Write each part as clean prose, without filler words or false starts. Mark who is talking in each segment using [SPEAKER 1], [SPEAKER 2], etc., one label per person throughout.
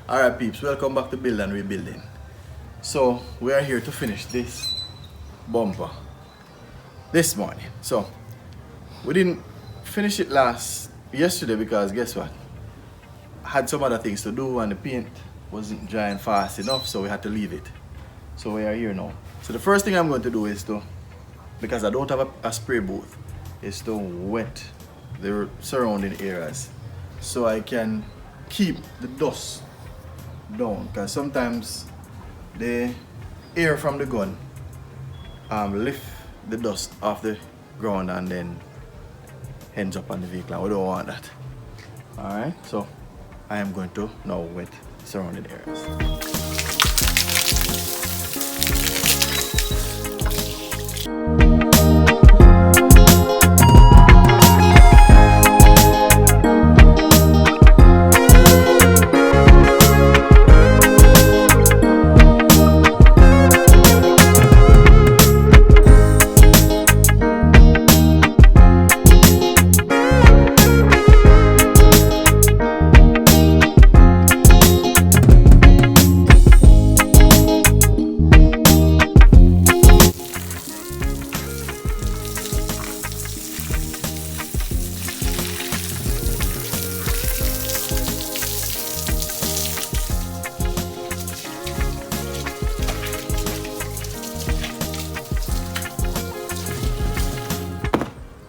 [SPEAKER 1] Alright peeps, welcome back to Build and Rebuilding. So we are here to finish this bumper this morning. So we didn't finish it yesterday because guess what? I had some other things to do and the paint wasn't drying fast enough, so we had to leave it. So we are here now. So the first thing I'm going to do is because I don't have a spray booth, is to wet the surrounding areas so I can keep the dust down, because sometimes the air from the gun lift the dust off the ground and then ends up on the vehicle, and we don't want that. Alright, so I am going to now wet the surrounding areas.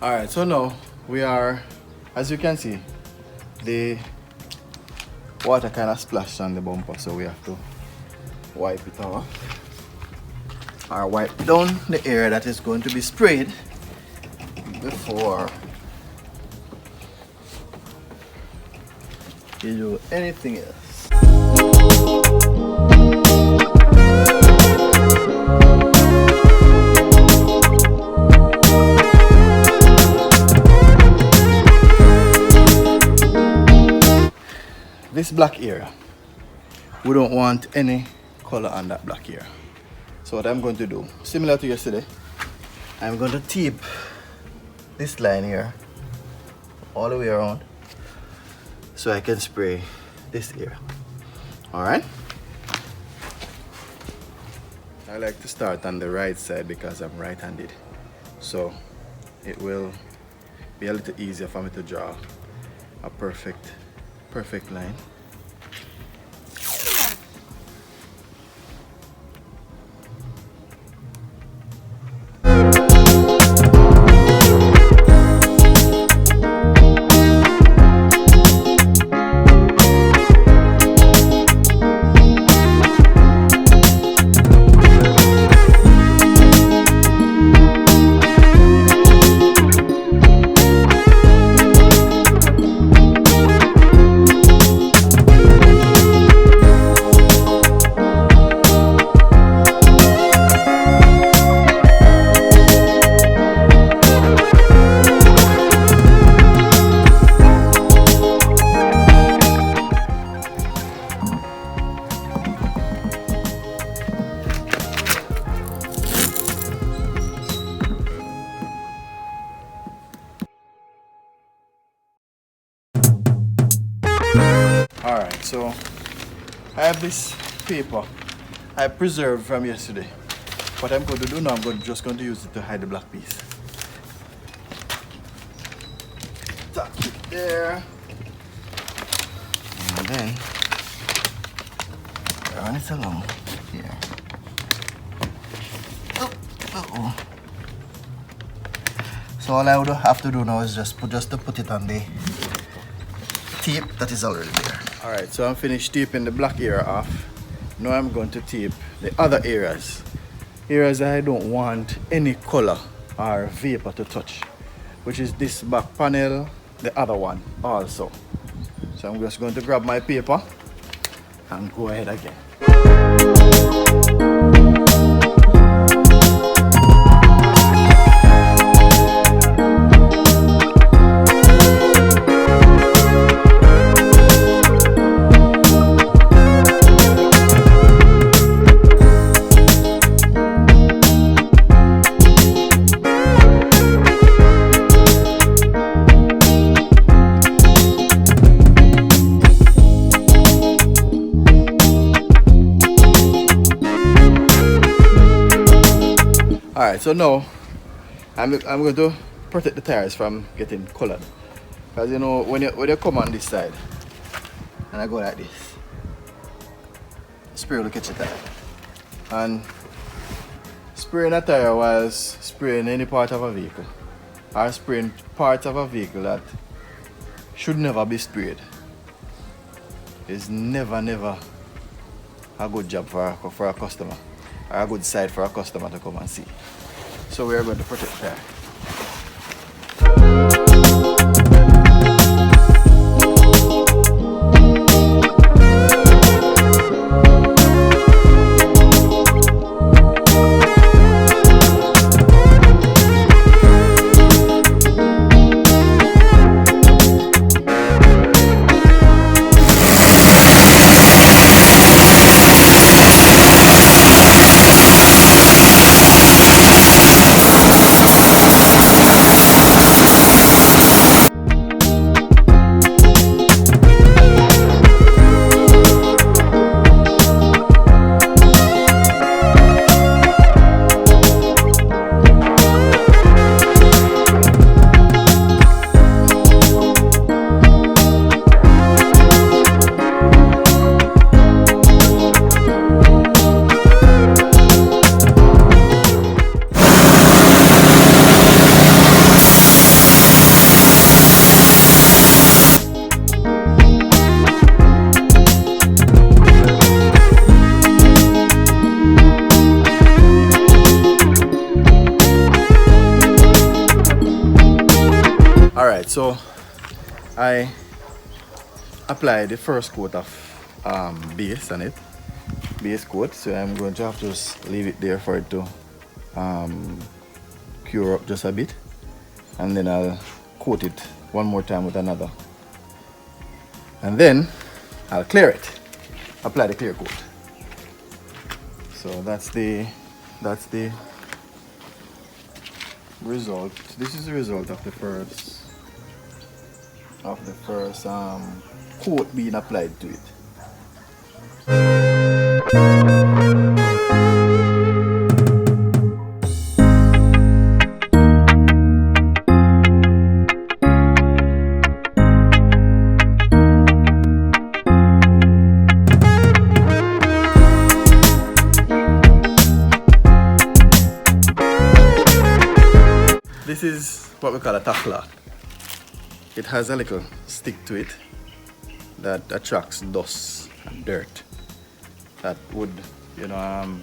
[SPEAKER 1] Alright, so now we are, as you can see, the water kind of splashed on the bumper, so we have to wipe it off or wipe down the area that is going to be sprayed before you do anything else. This black area, we don't want any color on that black area. So what I'm going to do, similar to yesterday, I'm going to tape this line here all the way around so I can spray this area. Alright? I like to start on the right side because I'm right-handed, so it will be a little easier for me to draw a perfect line. Alright, so I have this paper I preserved from yesterday. What I'm going to do now, just going to use it to hide the black piece. Tuck it there. And then run it along here. Oh. So all I would have to do now is just to put it on the tape that is already there. Alright, so I'm finished taping the black area off. Now I'm going to tape the other areas I don't want any color or vapor to touch, which is this back panel, the other one also. So I'm just going to grab my paper and go ahead again. Alright, so now I'm going to protect the tires from getting colored. Because you know, when you come on this side and I go like this, spray will catch the tire. And spraying a tire while spraying any part of a vehicle, or spraying parts of a vehicle that should never be sprayed, is never a good job for a customer, or a good sight for a customer to come and see. So we are going to protect the tire. Alright, so I applied the first coat of base on it, base coat, so I'm going to have to just leave it there for it to cure up just a bit, and then I'll coat it one more time with another, and then I'll clear it, apply the clear coat. So that's the result. This is the result of the first coat being applied to it. This is what we call a tackler. It has a little stick to it that attracts dust and dirt that would, you know,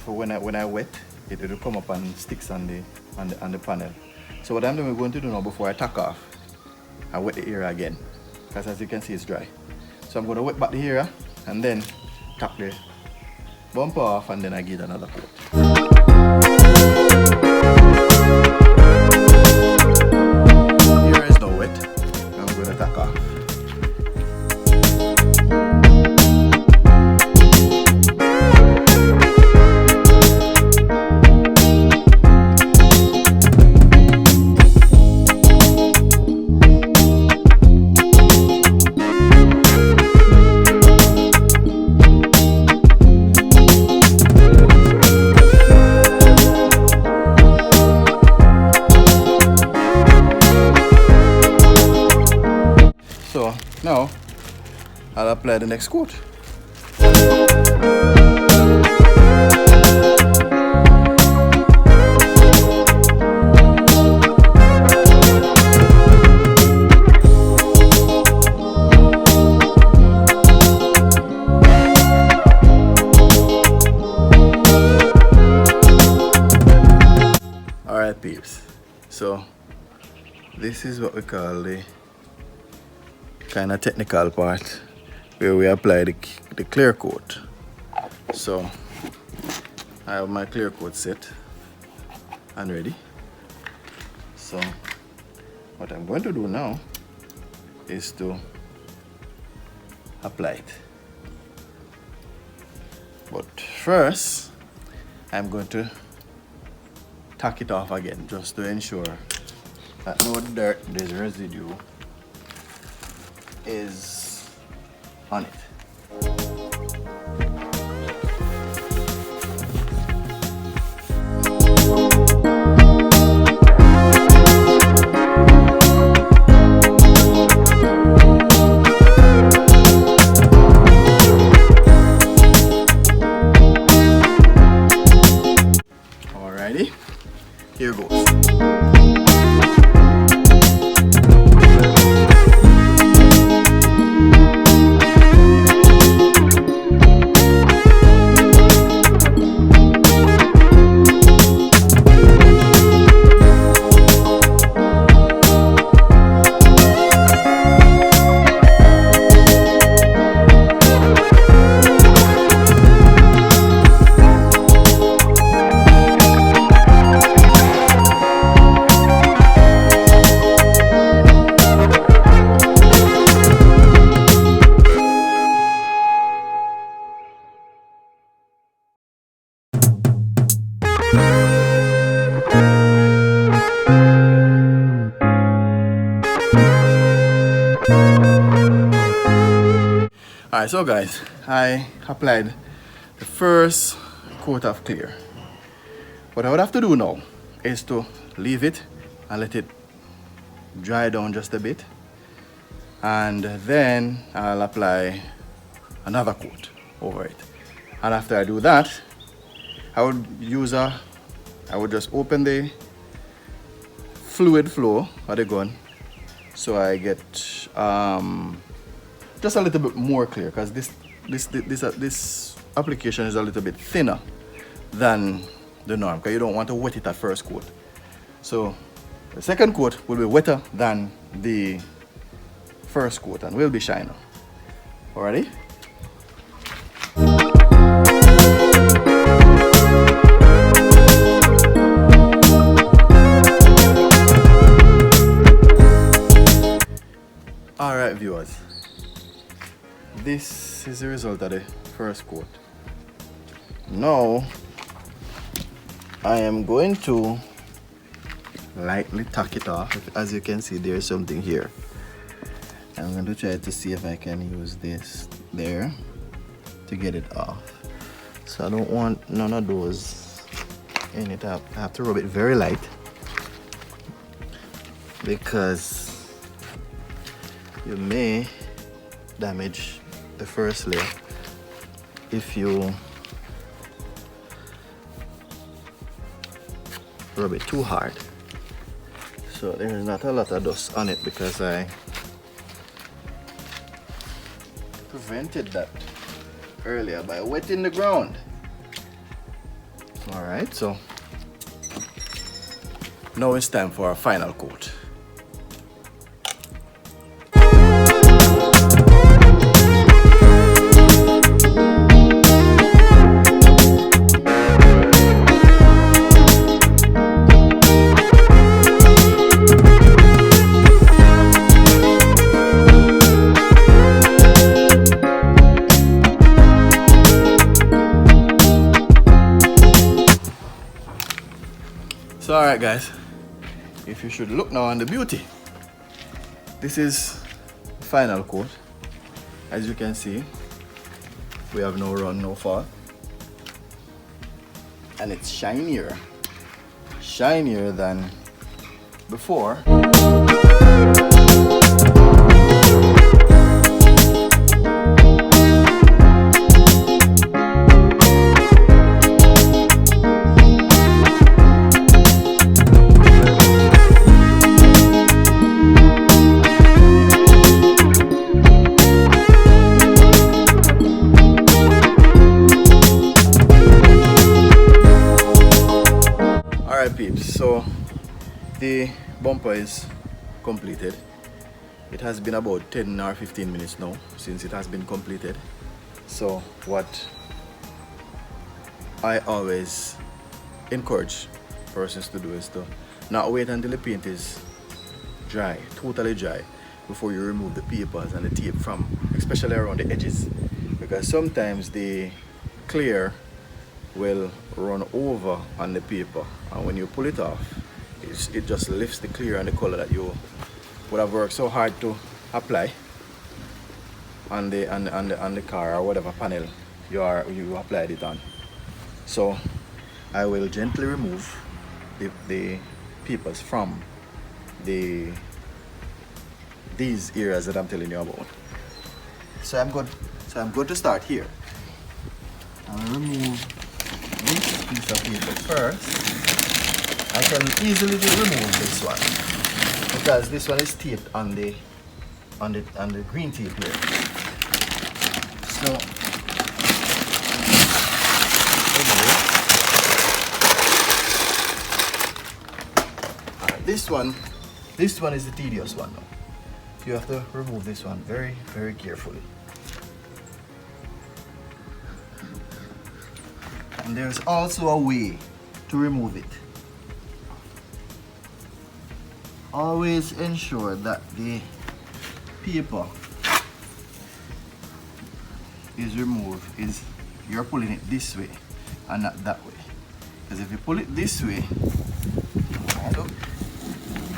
[SPEAKER 1] when I wet it, will come up and sticks on the panel. So what I'm going to do now, before I tack off, I wet the area again, because as you can see it's dry. So I'm going to wet back the area and then tack the bumper off, and then I give it another coat. So now I'll apply the next coat. Alright peeps, so this is what we call the kind of technical part where we apply the clear coat. So I have my clear coat set and ready. So what I'm going to do now is to apply it. But first I'm going to tack it off again, just to ensure that no dirt, this residue, is on it. Alright, so guys, I applied the first coat of clear. What I would have to do now is to leave it and let it dry down just a bit, and then I'll apply another coat over it. And after I do that, I would just open the fluid flow of the gun so I get just a little bit more clear, because this application is a little bit thinner than the norm, because you don't want to wet it at first coat. So the second coat will be wetter than the first coat and will be shiner. Alrighty? Alright viewers, this is the result of the first coat. Now I am going to lightly tack it off. As you can see, there's something here. I'm going to try to see if I can use this there to get it off. So I don't want none of those in it. I have to rub it very light, because you may damage the first layer if you rub it too hard. So there is not a lot of dust on it because I prevented that earlier by wetting the ground. Alright, so now it's time for our final coat. So alright guys, if you should look now on the beauty, this is the final coat. As you can see, we have no run, no fall, and it's shinier than before. Peeps, so the bumper is completed. It has been about 10 or 15 minutes now since it has been completed. So what I always encourage persons to do is to not wait until the paint is dry, totally dry, before you remove the papers and the tape from, especially around the edges, because sometimes the clear will run over on the paper, and when you pull it off, it just lifts the clear and the color that you would have worked so hard to apply on the car or whatever panel you applied it on. So I will gently remove the papers from these areas that I'm telling you about. So I'm going to start here. I'll remove this piece of paper first. I can easily remove this one because this one is taped on the green tape here. So this one is the tedious one now. You have to remove this one very, very carefully. And there's also a way to remove it. Always ensure that the paper is removed, you're pulling it this way and not that way. Because if you pull it this way,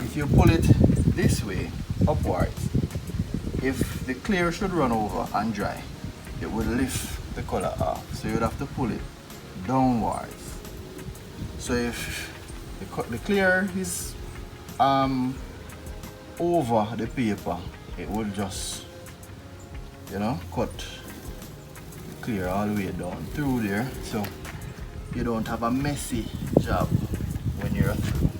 [SPEAKER 1] if you pull it this way upwards, if the clear should run over and dry, it would lift the color off. So you would have to pull it downwards. So if the clear is over the paper, it will just, you know, cut clear all the way down through there, so you don't have a messy job when you're through,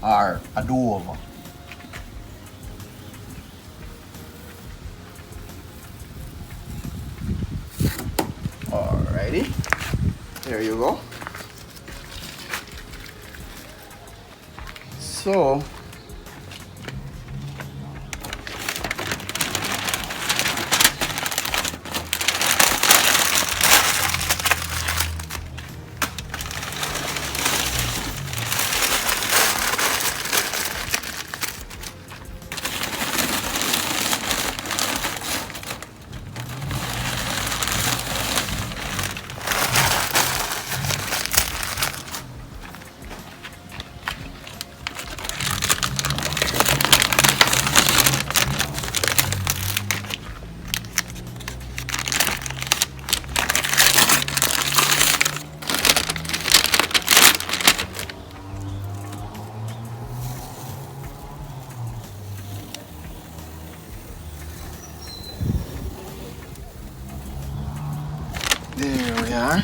[SPEAKER 1] or a do-over. Alrighty, there you go. So there we are.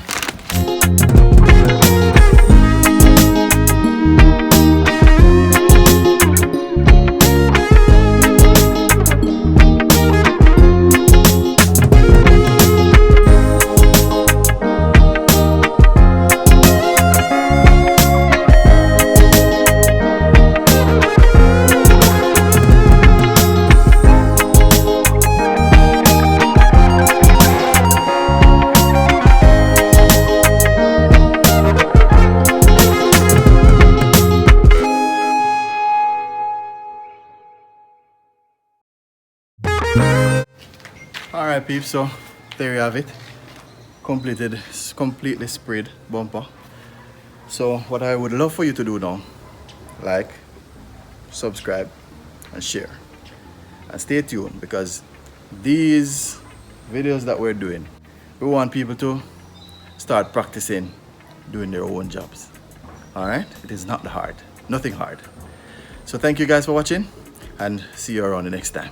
[SPEAKER 1] Alright peeps, so there you have it. Completely sprayed bumper. So what I would love for you to do now, like, subscribe and share, and stay tuned, because these videos that we're doing, we want people to start practicing doing their own jobs. Alright, it is not hard, nothing hard. So thank you guys for watching, and see you around the next time.